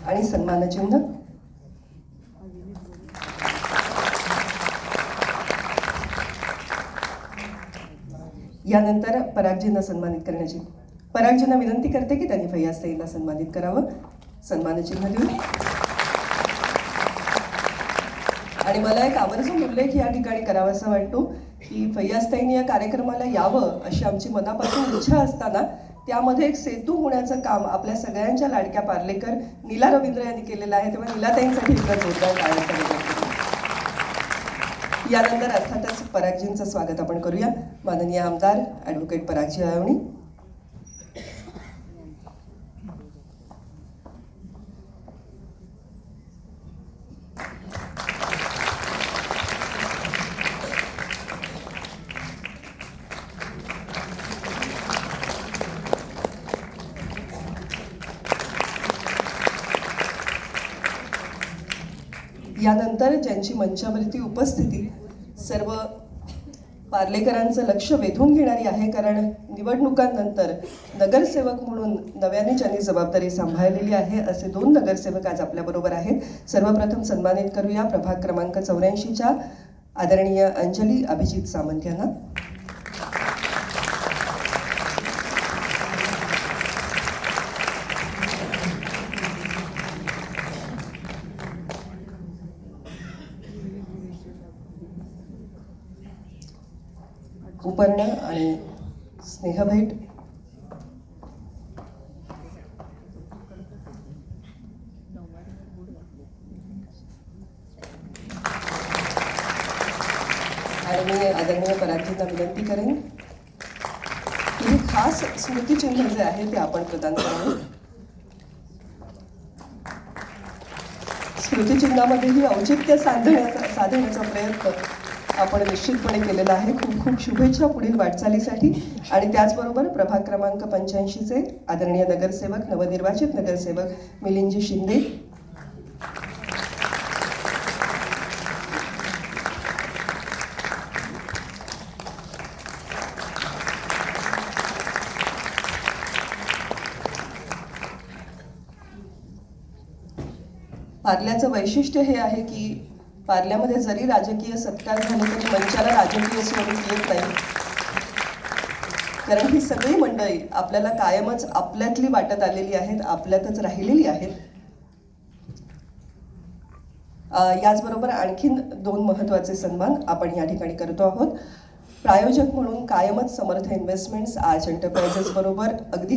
आणि सन्मानचिन्ह. यानंतर परागजींना सन्मानित करण्याची परागजींना विनंती करते की त्यांनी फैयाजताईंना सन्मानित करावं. सन्मानचिन्ह देऊन. आणि मला एक आवर्जून उल्लेख या ठिकाणी करावासा वाटतो की फैयाजताईंनी या कार्यक्रमाला यावं अशी आमची मनापासून इच्छा असताना त्यामध्ये एक सेतू होण्याचं काम आपल्या सगळ्यांच्या लाडक्या पार्लेकर नीला रवींद्र यांनी केलेलं आहे. तेव्हा नीलाताईंसाठी एकदा जोरदार टाळ्या करायला. यानंतर अर्थातच परागजींचं स्वागत आपण करूया. माननीय आमदार ॲडव्होकेट परागजी आळवणी. यानंतर ज्यांची मंचावरती उपस्थिती सर्व पार्लेकरांचं लक्ष वेधून घेणारी आहे, कारण निवडणुकांनंतर नगरसेवक म्हणून नव्याने ज्यांनी जबाबदारी सांभाळलेली आहे असे 2 नगरसेवक आज आपल्याबरोबर आहेत. सर्वप्रथम सन्मानित करूया प्रभाग क्रमांक 84च्या आदरणीय अंजली अभिजित सामंत यांना. उपर्ण आणि स्नेहभेट. आणि मी आदरणीय परागजींना विनंती करेन की हे खास स्मृतिचिन्ह जे आहे ते आपण प्रदान करावे. स्मृतिचिन्हामध्येही औचित्य साधण्याचा प्रयत्न आपण निश्चितपणे केलेला आहे. खूप खूप शुभेच्छा पुढील वाटचालीसाठी. आणि त्याचबरोबर प्रभाग क्रमांक 85चे आदरणीय नगरसेवक नवनिर्वाचित नगरसेवक मिलिंदजी शिंदे. पार्ल्याचं वैशिष्ट्य हे आहे की पार्ल्यामध्ये जरी राजकीय सत्कार झाले तरी मंचाला राजकीय स्वरूप येत नाही, कारण ही सगळी मंडळी आपल्याला कायमच आपल्यातली वाटत आलेली आहेत, आपल्यातच राहिलेली आहेत. याचबरोबर आणखीन 2 महत्त्वाचे सन्मान आपण या ठिकाणी करतो आहोत. प्रायोजक म्हणून कायमच समर्थ इन्व्हेस्टमेंट्स आर्च एंटरप्राइजेस बरोबर अगदी